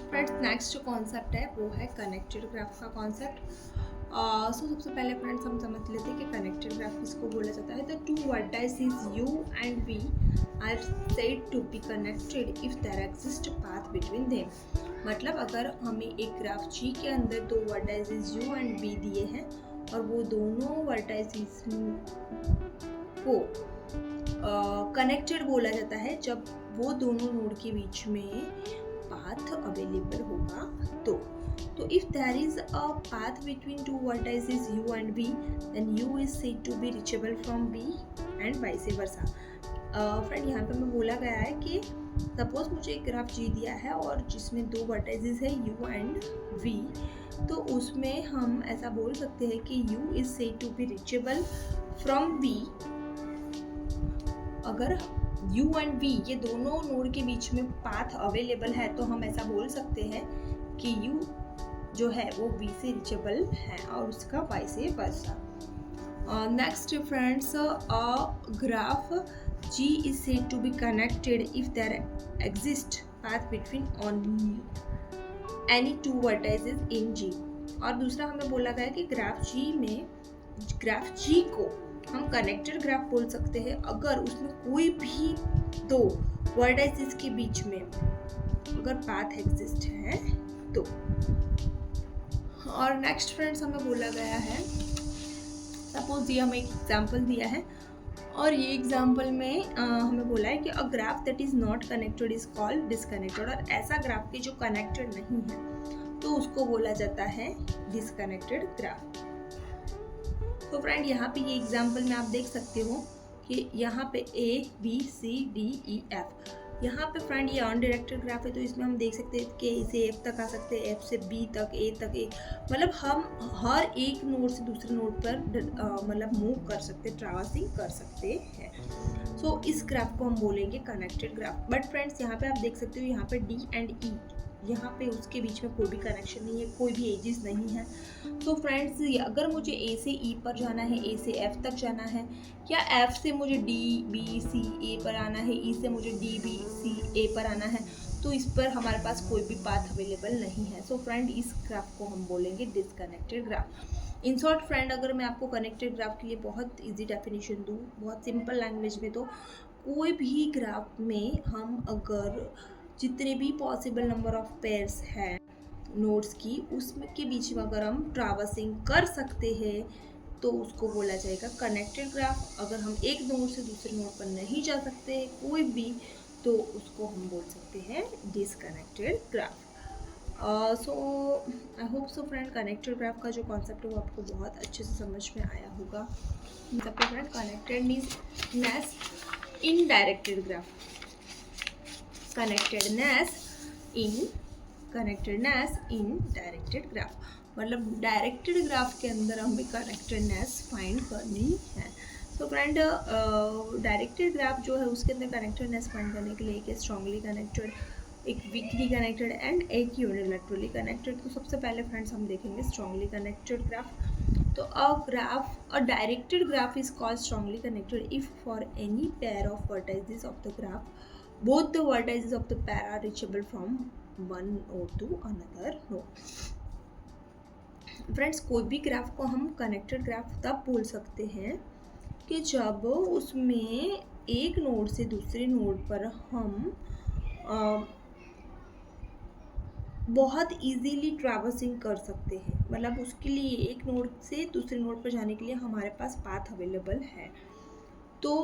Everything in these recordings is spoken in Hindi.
फ्रेंड्स नेक्स्ट जो कॉन्सेप्ट है वो है कनेक्टेड ग्राफ का कॉन्सेप्ट। सो सबसे पहले फ्रेंड्स हम समझ लेते हैं कि कनेक्टेड ग्राफ किसको बोला जाता है। The two vertices u and v are said to be connected if there exist path between them. मतलब अगर हमें एक ग्राफ G के अंदर दो वर्टाइसेस u एंड v दिए हैं और वो दोनों वर्टाइसेस को कनेक्टेड बोला जाता है जब वो दोनों नोड के बीच में पाथ अवेलेबल होगा तो if there is a path between two vertices u and v then u is said to be reachable from v and vice versa. Friend यहाँ पे मैं बोला गया है कि सपोज मुझे एक ग्राफ G दिया है और जिसमें दो वर्टाइसेस है u एंड v, तो उसमें हम ऐसा बोल सकते हैं कि u is said to be reachable from v। अगर u एंड v ये दोनों नोड के बीच में पाथ अवेलेबल है तो हम ऐसा बोल सकते हैं कि u जो है वो v से रीचेबल है और उसका y से versa. Next friends, graph G is said to be connected if there exist path between only any two vertices in G। और दूसरा हमें बोला गया कि ग्राफ G को हम कनेक्टेड ग्राफ बोल सकते हैं अगर उसमें कोई भी दो वर्टाइसेस के बीच में अगर पाथ एग्जिस्ट है तो। और नेक्स्ट फ्रेंड्स हमें बोला गया है, सपोज ये हमें एक एग्जांपल दिया है और ये एग्जांपल में हमें बोला है कि a graph that is not connected is called disconnected. और ऐसा ग्राफ के जो कनेक्टेड नहीं है तो उसको बोला जाता है डिसकनेक्टेड ग्राफ। तो फ्रेंड यहाँ पे ये एग्जांपल में आप देख सकते हो कि यहाँ पे A B C D E F, यहाँ पे फ्रेंड ये अनडायरेक्टेड ग्राफ है तो इसमें हम देख सकते हैं कि इसे F तक आ सकते हैं, F से B तक, A तक, मतलब हम हर एक नोड से दूसरे नोड पर मतलब मूव कर सकते, ट्रैवर्सिंग कर सकते हैं। सो इस ग्राफ को हम बोलेंगे कनेक्टेड ग्राफ। बट फ्रेंड्स यहाँ पे आप देख सकते हो यहाँ पे D एंड E, यहाँ पे उसके बीच में कोई भी कनेक्शन नहीं है, कोई भी एजेस नहीं है। तो फ्रेंड्स अगर मुझे A से E पर जाना है, A से F तक जाना है, या F से मुझे D B C A पर आना है, E से मुझे D B C A पर आना है, तो इस पर हमारे पास कोई भी पाथ अवेलेबल नहीं है। सो फ्रेंड इस ग्राफ को हम बोलेंगे disconnected graph. In short friend अगर मैं आपको कनेक्टेड ग्राफ के लिए बहुत ईजी डेफिनेशन दूँ बहुत सिंपल लैंग्वेज में, तो कोई भी ग्राफ में हम अगर जितने भी पॉसिबल नंबर ऑफ पेयर्स हैं नोड्स की उसमें के बीच में अगर हम ट्रैवर्सिंग कर सकते हैं तो उसको बोला जाएगा कनेक्टेड ग्राफ। अगर हम एक नोड से दूसरे नोड पर नहीं जा सकते कोई भी तो उसको हम बोल सकते हैं disconnected graph. So I hope so friend connected graph का जो कॉन्सेप्ट है वो आपको बहुत अच्छे से समझ में आया होगा। सबसे फ्रेंड कनेक्टेडनेस इन डायरेक्टेड ग्राफ, कनेक्टेडनेस इन डायरेक्टेड ग्राफ, मतलब डायरेक्टेड ग्राफ के अंदर हमें कनेक्टेडनेस फाइंड करनी है। तो फ्रेंड डायरेक्टेड ग्राफ जो है उसके अंदर कनेक्टेडनेस फाइंड करने के लिए एक स्ट्रांगली कनेक्टेड, एक वीकली कनेक्टेड एंड एक यूनिलैटरली कनेक्टेड। तो सबसे पहले फ्रेंड्स हम देखेंगे स्ट्रांगली कनेक्टेड ग्राफ। तो a directed graph is called strongly connected if for any pair of vertices of the graph both the vertices of the pair are reachable from one node to another node। Friends कोई भी ग्राफ को हम कनेक्टेड ग्राफ तब बोल सकते हैं कि जब उसमें एक नोड से दूसरे नोड पर हम बहुत इजीली ट्रैवर्सिंग कर सकते हैं, मतलब उसके लिए एक नोड से दूसरे नोड पर जाने के लिए हमारे पास पाथ अवेलेबल है। तो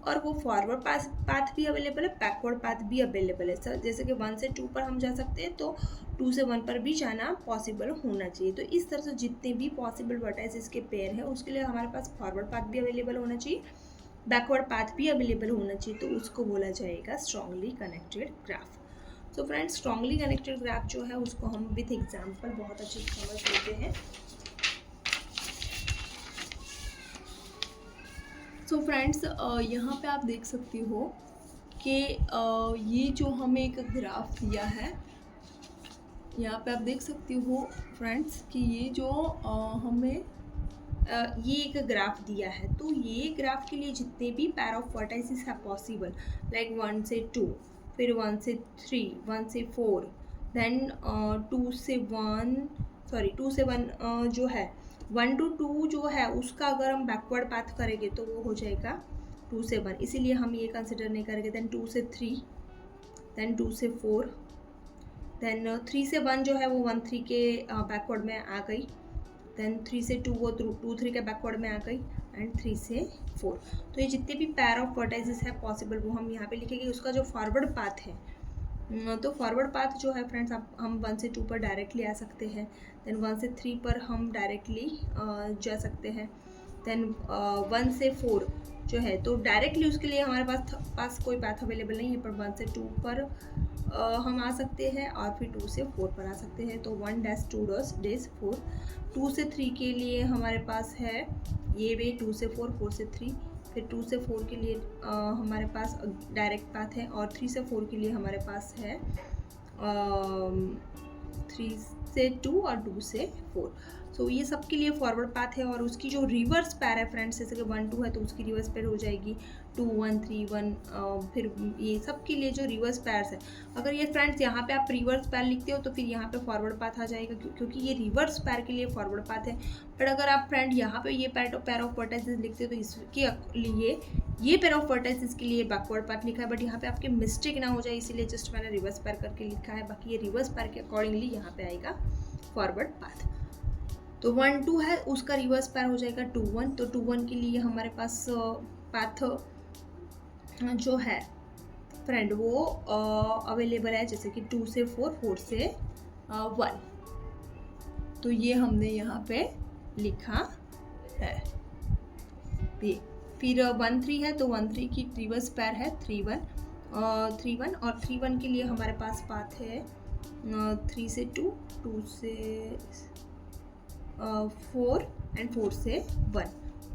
और वो फॉरवर्ड पाथ भी अवेलेबल है, बैकवर्ड पाथ भी अवेलेबल है। सर जैसे कि 1 से 2 पर हम जा सकते हैं तो 2 से 1 पर भी जाना पॉसिबल होना चाहिए। तो इस तरह से जितने भी पॉसिबल वर्टाइसेस के पेयर हैं उसके लिए हमारे पास फॉरवर्ड पाथ भी अवेलेबल होना चाहिए, बैकवर्ड पाथ भी अवेलेबल होना चाहिए, तो उसको बोला जाएगा स्ट्रांगली कनेक्टेड ग्राफ। तो फ्रेंड्स स्ट्रांगली कनेक्टेड ग्राफ जो है उसको हम विथ एग्जाम्पल बहुत अच्छे से समझ लेते हैं। सो फ्रेंड्स यहाँ पे आप देख सकते हो कि ये जो हमें एक ग्राफ दिया है, यहाँ पे आप देख सकते हो फ्रेंड्स कि ये जो हमें ये एक ग्राफ दिया है, तो ये ग्राफ के लिए जितने भी पैर ऑफ वर्टाइसेस है पॉसिबल लाइक 1 से 2, फिर 1 से 3, 1 से 4, देन 2 से 1 जो है 1 to 2 जो है उसका अगर हम बैकवर्ड पाथ करेंगे तो वो हो जाएगा 2 से 1, इसीलिए हम ये कंसिडर नहीं करेंगे। देन 2 से 3, देन 2 से 4, देन 3 से 1 जो है वो 1 3 के बैकवर्ड में आ गई, देन 3 से 2 वो 2 3 के बैकवर्ड में आ गई, एंड 3 से 4। तो ये जितने भी पैर ऑफ वर्टाइसेस है पॉसिबल वो हम यहाँ पे लिखेंगे। उसका जो फॉरवर्ड पाथ है, तो फॉरवर्ड पाथ जो है फ्रेंड्स हम 1 से 2 पर डायरेक्टली आ सकते हैं, देन 1 से 3 पर हम डायरेक्टली जा सकते हैं, देन 1 से 4 जो है तो डायरेक्टली उसके लिए हमारे पास कोई पाथ अवेलेबल नहीं है, पर 1 से 2 पर हम आ सकते हैं और फिर 2 से 4 पर आ सकते हैं। तो 1 2 4, 2 से 3 के लिए हमारे पास है ये वे 2 से 4, 4 से 3, फिर 2 से 4 के लिए हमारे पास डायरेक्ट पाथ है, और 3 से 4 के लिए हमारे पास है 3 से 2 और 2 से 4। सो ये सब के लिए फॉरवर्ड पाथ है। और उसकी जो रिवर्स पैर है फ्रेंड्स, जैसे कि 1 2 है तो उसकी रिवर्स पैर हो जाएगी 2 1 3 1, फिर ये सब के लिए जो रिवर्स पैर्स है, अगर ये फ्रेंड्स यहाँ पे आप रिवर्स पैर लिखते हो तो फिर यहाँ पे फॉरवर्ड पाथ आ जाएगा, क्योंकि ये रिवर्स पैर के लिए फॉरवर्ड पाथ है। बट अगर आप फ्रेंड यहाँ पे ये पैर ऑफ वर्टाइसेस लिखते हो तो इसके लिए ये पैर ऑफ वर्टाइसेस के लिए बैकवर्ड पाथ लिखा है, बट यहाँ पे आपके मिस्टेक ना हो जाए इसीलिए जस्ट मैंने रिवर्स पैर करके लिखा है। बाकी ये रिवर्स पैर के अकॉर्डिंगली यहाँ पे आएगा फॉरवर्ड पाथ। तो 1 2 है उसका रिवर्स पैर हो जाएगा 2 1, तो 2 1 के लिए हमारे पास पाथ जो है फ्रेंड वो अवेलेबल है, जैसे कि 2 से 4, 4 से 1। तो ये हमने यहाँ पे लिखा है। फिर 1 3 है तो 1 3 की रिवर्स पैर है 3 1, 3 1, और 3 1 के लिए हमारे पास पाथ है 3 से 2, 2 से 4 एंड 4 से 1।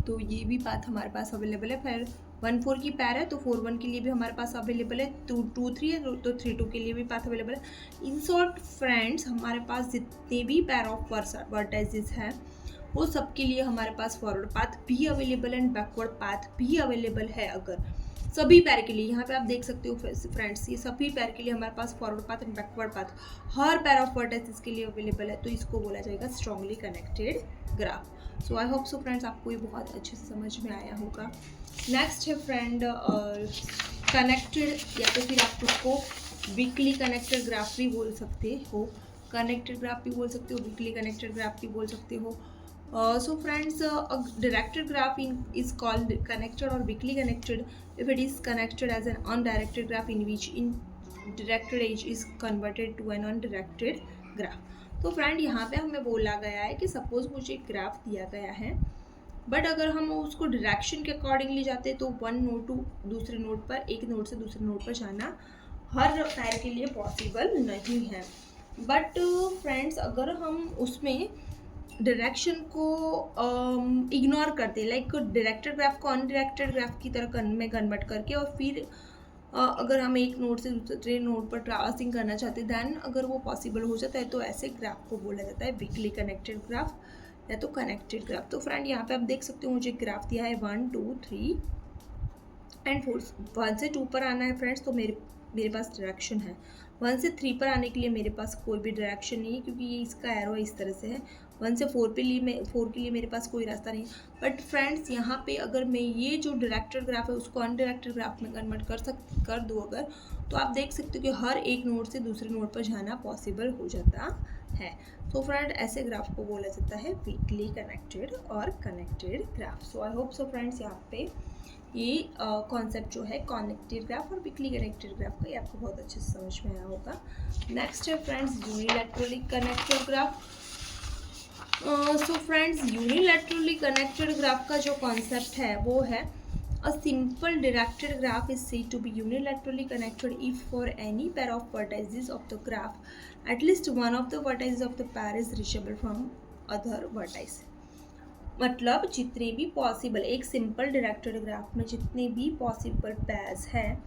तो ये भी पाथ हमारे पास अवेलेबल है। फिर 1 4 की पैर है तो 4 1 के लिए भी हमारे पास अवेलेबल है, 2 2 3 है तो 3 2 के लिए भी पाथ अवेलेबल है। इन शॉर्ट फ्रेंड्स हमारे पास जितने भी पैर ऑफ वर्टाइसेस हैं वो सब के लिए हमारे पास फॉरवर्ड पाथ भी अवेलेबल है एंड बैकवर्ड पाथ भी अवेलेबल है। अगर सभी पैर के लिए यहाँ पे आप देख सकते हो फ्रेंड्स, ये सभी पैर के लिए हमारे पास forward path and backward path हर पैर ऑफ वर्टाइसेस के लिए अवेलेबल है, तो इसको बोला जाएगा strongly connected graph. So I hope so friends आपको ये बहुत अच्छे से समझ में आया होगा। नेक्स्ट है फ्रेंड कनेक्टेड, या तो फिर आप उसको वीकली कनेक्टेड ग्राफ भी बोल सकते हो, कनेक्टेड ग्राफ भी बोल सकते हो, वीकली कनेक्टेड ग्राफ भी बोल सकते हो। So friends, a directed graph is called connected or weakly connected if it is connected as an undirected graph in which indirected edge is converted to an undirected graph। तो फ्रेंड यहाँ पे हमें बोला गया है कि सपोज मुझे एक ग्राफ दिया गया है, बट अगर हम उसको डायरेक्शन के अकॉर्डिंगली जाते तो वन नोड टू दूसरे नोड पर, एक नोड से दूसरे नोड पर जाना हर पैर के लिए पॉसिबल नहीं है। बट फ्रेंड्स अगर हम उसमें डायरेक्शन को इग्नोर करते, लाइक डायरेक्टेड ग्राफ को अनडायरेक्टेड ग्राफ की तरह में कन्वर्ट करके, और फिर अगर हम एक नोड से दूसरे नोड पर ट्रैवर्सिंग करना चाहते दैन अगर वो पॉसिबल हो जाता है तो ऐसे ग्राफ को बोला जाता है वीकली कनेक्टेड ग्राफ या तो कनेक्टेड ग्राफ। तो फ्रेंड यहाँ पे आप देख सकते हो मुझे ग्राफ दिया है 1 2 3 एंड 4। 1 से 2 पर आना है फ्रेंड्स तो मेरे पास डायरेक्शन है। 1 से 3 पर आने के लिए मेरे पास कोई भी डायरेक्शन नहीं है क्योंकि ये इसका एरो इस तरह से है। 1 से 4 के लिए मेरे पास कोई रास्ता नहीं। बट फ्रेंड्स यहाँ पे अगर मैं ये जो डायरेक्टेड ग्राफ है उसको अनडायरेक्टेड ग्राफ में कन्वर्ट कर दूँ अगर, तो आप देख सकते हो कि हर एक नोड से दूसरे नोड पर जाना पॉसिबल हो जाता है। तो फ्रेंड ऐसे ग्राफ को बोला जाता है वीकली कनेक्टेड और connected graph. So I hope so friends यहाँ पे ये कॉन्सेप्ट जो है कनेक्टेड ग्राफ और वीकली कनेक्टेड ग्राफ का ये आपको बहुत अच्छे से समझ में आया होगा। नेक्स्ट है friends unilaterally connected graph. So friends unilaterally connected graph का जो कॉन्सेप्ट है वो है a simple directed graph is said to be unilaterally connected if for any pair of vertices of the graph at least one of the vertices of the pair is reachable from other vertice। मतलब जितने भी पॉसिबल एक सिंपल डायरेक्टेड ग्राफ में जितने भी पॉसिबल पैर्स हैं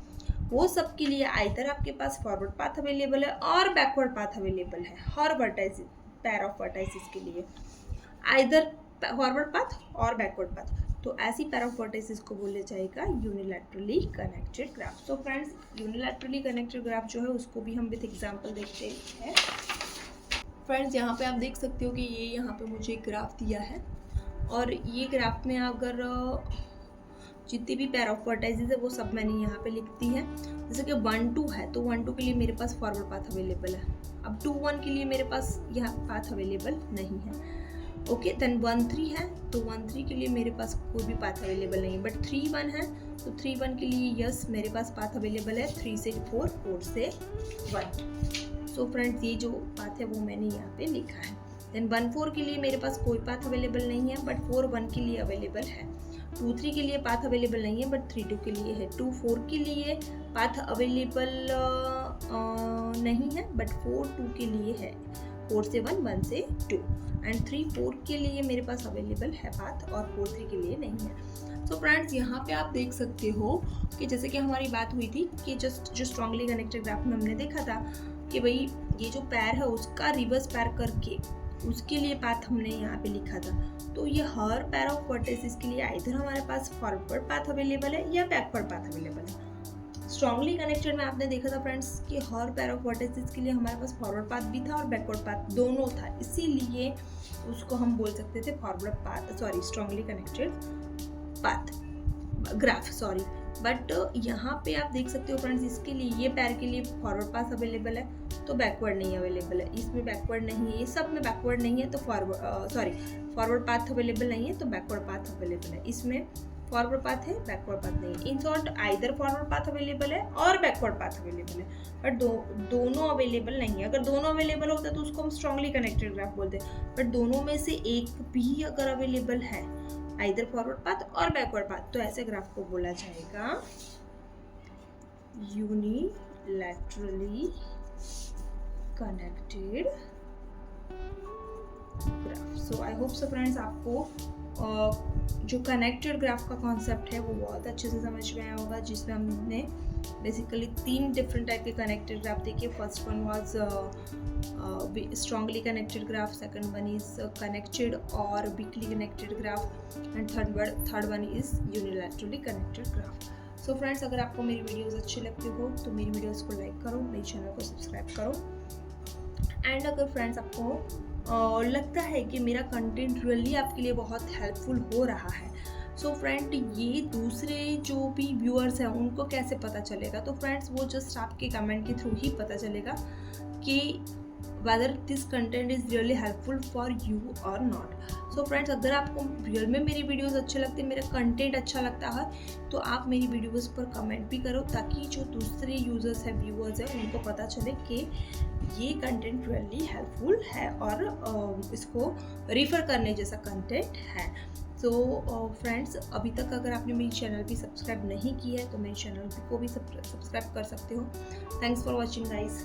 वो सब के लिए आइदर आपके पास फॉरवर्ड पाथ अवेलेबल है और बैकवर्ड पाथ अवेलेबल है हर वर्टाइस पैर ऑफ वर्टाइसेस के लिए, आइदर फॉरवर्ड पाथ और बैकवर्ड पाथ। तो ऐसी पैर ऑफ वर्टिसेस को बोला जाएगा unilaterally connected graph. So friends, unilaterally connected graph जो है उसको भी हम विथ एग्जांपल देखते हैं। फ्रेंड्स, यहाँ पे आप देख सकते हो कि ये यहाँ पे मुझे ग्राफ दिया है और ये ग्राफ में अगर जितनी भी पैर ऑफ वर्टाइसेस है वो सब मैंने यहाँ पे लिख दी है। जैसे कि 1 2 है तो 1 2 के लिए मेरे पास फॉरवर्ड पाथ अवेलेबल है। अब 2 1 के लिए मेरे पास यह पाथ अवेलेबल नहीं है। ओके, देन 1 3 है तो 1 3 के लिए मेरे पास कोई भी पाथ अवेलेबल नहीं है। बट 3 1 है तो 3 1 के लिए यस मेरे पास पाथ अवेलेबल है। 3 से 4, 4 से 1। सो फ्रेंड्स, ये जो पाथ है वो मैंने यहाँ पे लिखा है। देन 1 4 के लिए मेरे पास कोई पाथ अवेलेबल नहीं है, बट 4 1 के लिए अवेलेबल है। 2 3 के लिए पाथ अवेलेबल नहीं है, बट 3 2 के लिए है। 2 4 के लिए पाथ अवेलेबल नहीं है, बट 4 2 के लिए है। 4 से 1, 1 से 2 एंड 3 4 के लिए मेरे पास अवेलेबल है पाथ और 4 3 के लिए नहीं है। सो फ्रेंड्स, यहाँ पे आप देख सकते हो कि जैसे कि हमारी बात हुई थी कि जस्ट जो स्ट्रांगली कनेक्टेड ग्राफ में हमने देखा था कि भाई ये जो पैर है उसका रिवर्स पैर करके उसके लिए पाथ हमने यहाँ पे लिखा था। तो ये हर पैर ऑफ वर्टिसेस के लिए आइदर हमारे पास फॉरवर्ड पाथ अवेलेबल है या बैकवर्ड पाथ अवेलेबल है। स्ट्रांगली कनेक्टेड में आपने देखा था फ्रेंड्स कि हर पैर ऑफ वर्टिसेस के लिए हमारे पास फॉरवर्ड पाथ भी था और बैकवर्ड पाथ दोनों था, इसीलिए उसको हम बोल सकते थे forward path, sorry strongly connected path graph, sorry. But यहाँ पे आप देख सकते हो फ्रेंड्स, इसके लिए ये पैर के लिए फॉरवर्ड पाथ अवेलेबल है तो बैकवर्ड नहीं अवेलेबल है। इसमें बैकवर्ड नहीं है, ये सब में बैकवर्ड नहीं है तो फॉरवर्ड पाथ अवेलेबल नहीं है तो बैकवर्ड पाथ अवेलेबल है। इसमें फॉरवर्ड पाथ है, बैकवर्ड पाथ नहीं है। In short either forward path available है और बैकवर्ड पाथ अवेलेबल है, बट दोनों अवेलेबल नहीं है। अगर दोनों अवेलेबल होता तो उसको हम स्ट्रांगली कनेक्टेड ग्राफ बोलते हैं, बट दोनों में से एक भी अगर अवेलेबल है, आइदर फॉरवर्ड पाथ और बैकवर्ड पाथ, तो ऐसे ग्राफ को बोला जाएगा unilaterally connected graph. So I hope so friends, आपको जो कनेक्टेड ग्राफ का कॉन्सेप्ट है वो बहुत अच्छे से समझ में आया होगा, जिसमें हमने बेसिकली 3 डिफरेंट टाइप के कनेक्टेड ग्राफ देखे। First one was strongly connected graph, second one is connected और weakly connected graph and third one is unilaterally connected graph. So friends, अगर आपको मेरी वीडियोस अच्छी लगती हो तो मेरी वीडियोस को लाइक करो, मेरे चैनल को सब्सक्राइब करो एंड अगर फ्रेंड्स आपको लगता है कि मेरा कंटेंट रियली आपके लिए बहुत हेल्पफुल हो रहा है, सो फ्रेंड ये दूसरे जो भी व्यूअर्स हैं उनको कैसे पता चलेगा? तो फ्रेंड्स, वो जस्ट आपके कमेंट के थ्रू ही पता चलेगा कि whether this content is really helpful for you or not. So friends, अगर आपको रियल में मेरी वीडियोस अच्छे लगते हैं, मेरा कंटेंट अच्छा लगता है, तो आप मेरी वीडियोस पर कमेंट भी करो ताकि जो दूसरे यूजर्स हैं, व्यूअर्स हैं, उनको पता चले कि ये कंटेंट रियली हेल्पफुल है और इसको रेफर करने जैसा कंटेंट है। तो फ्रेंड्स, अभी तक अगर आपने मेरी चैनल भी सब्सक्राइब नहीं किया है तो मेरे चैनल को भी सब्सक्राइब कर सकते हो। Thanks for watching guys.